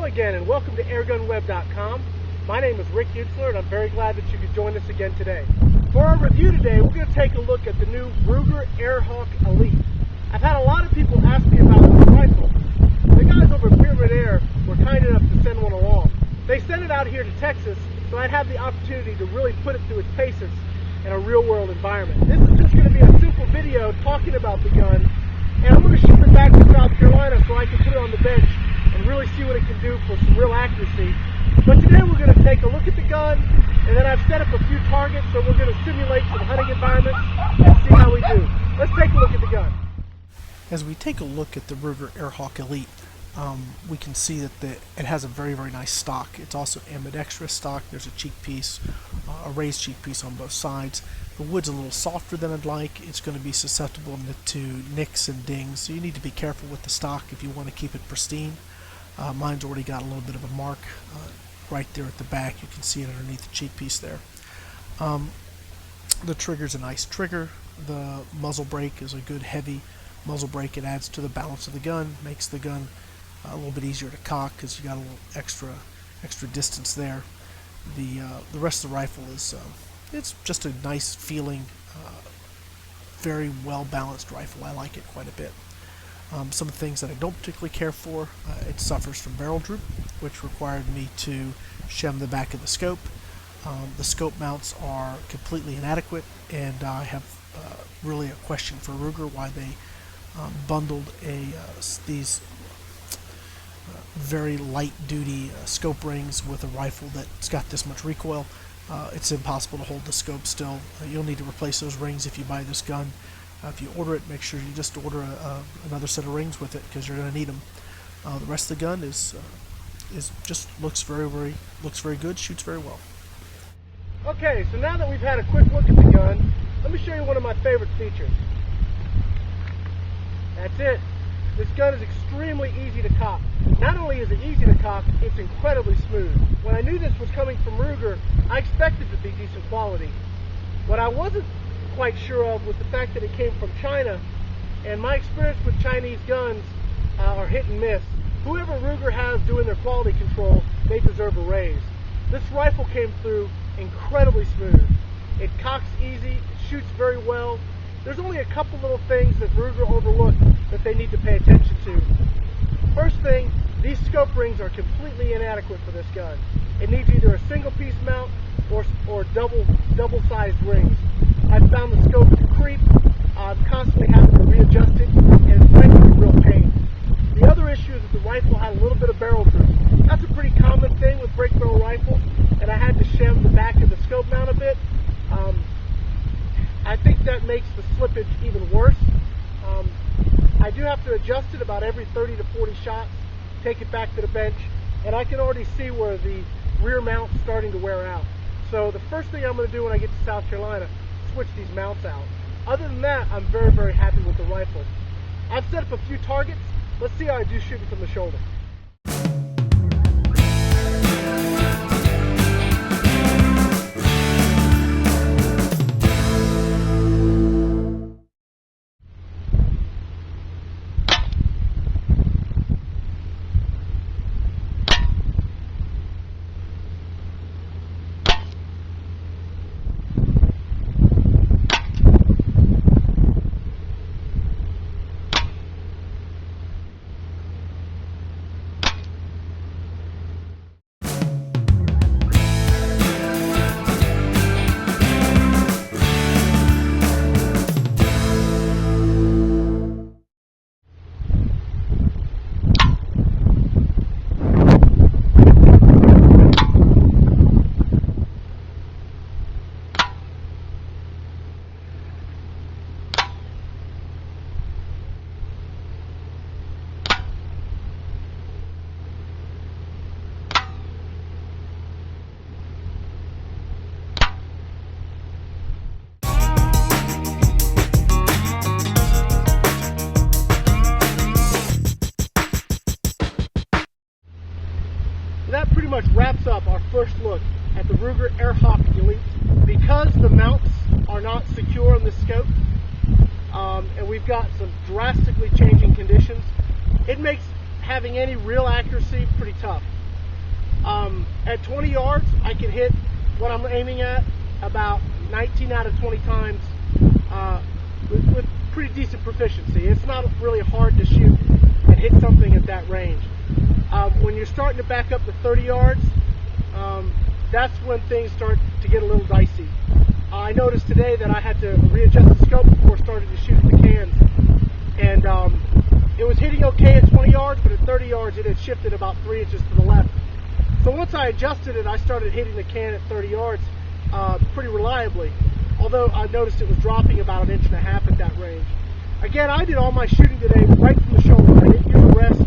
Hello again and welcome to airgunweb.com. My name is Rick Utzler and I'm very glad that you could join us again today. For our review today, we're going to take a look at the new Ruger Airhawk Elite. I've had a lot of people ask me about this rifle. The guys over at Pyramid Air were kind enough to send one along. They sent it out here to Texas so I'd have the opportunity to really put it through its paces in a real world environment. This is just going to be a simple video talking about the gun, and I'm going to ship it back to South Carolina so I can put it on the bench and really see what it can do for some real accuracy. But today we're going to take a look at the gun, and then I've set up a few targets, so we're going to simulate some hunting environments and see how we do. Let's take a look at the gun. As we take a look at the Ruger Airhawk Elite, we can see that it has a very, very nice stock. It's also ambidextrous stock. There's a cheek piece, a raised cheek piece on both sides. The wood's a little softer than I'd like. It's going to be susceptible to nicks and dings, so you need to be careful with the stock if you want to keep it pristine. Mine's already got a little bit of a mark right there at the back. You can see it underneath the cheek piece there. The trigger's a nice trigger. The muzzle brake is a good heavy muzzle brake. It adds to the balance of the gun, makes the gun a little bit easier to cock because you got a little extra distance there. The rest of the rifle is it's just a nice feeling, very well balanced rifle. I like it quite a bit. Some of the things that I don't particularly care for, it suffers from barrel droop, which required me to shim the back of the scope. The scope mounts are completely inadequate, and I have really a question for Ruger why they bundled these very light-duty scope rings with a rifle that's got this much recoil. It's impossible to hold the scope still. You'll need to replace those rings if you buy this gun. If you order it, make sure you just order another set of rings with it because you're going to need them. The rest of the gun is just looks very good, shoots very well. Okay, so now that we've had a quick look at the gun, let me show you one of my favorite features. That's it. This gun is extremely easy to cock. Not only is it easy to cock, it's incredibly smooth. When I knew this was coming from Ruger, I expected it to be decent quality. What I wasn't quite sure of was the fact that it came from China, and my experience with Chinese guns are hit and miss. Whoever Ruger has doing their quality control, they deserve a raise. This rifle came through incredibly smooth. It cocks easy, it shoots very well. There's only a couple little things that Ruger overlooked that they need to pay attention to. First thing, these scope rings are completely inadequate for this gun. It needs either a single piece mount or double-sized rings. I've found the scope to creep. I'm constantly having to readjust it, and it's frankly a real pain. The other issue is that the rifle had a little bit of barrel droop. That's a pretty common thing with break barrel rifles, and I had to shim the back of the scope mount a bit. I think that makes the slippage even worse. I do have to adjust it about every 30 to 40 shots, take it back to the bench, and I can already see where the rear mount's starting to wear out. So the first thing I'm going to do when I get to South Carolina, switch these mounts out. Other than that, I'm very, very happy with the rifle. I've set up a few targets. Let's see how I do shooting from the shoulder. That pretty much wraps up our first look at the Ruger Airhawk Elite. Because the mounts are not secure on the scope, and we've got some drastically changing conditions, it makes having any real accuracy pretty tough. At 20 yards, I can hit what I'm aiming at about 19 out of 20 times with pretty decent proficiency. It's not really hard to shoot and hit something at that range. When you're starting to back up to 30 yards, that's when things start to get a little dicey. I noticed today that I had to readjust the scope before starting to shoot the cans, and it was hitting okay at 20 yards, but at 30 yards it had shifted about 3 inches to the left. So once I adjusted it, I started hitting the can at 30 yards pretty reliably, although I noticed it was dropping about 1.5 inches at that range. Again, I did all my shooting today right from the shoulder. I didn't use a rest.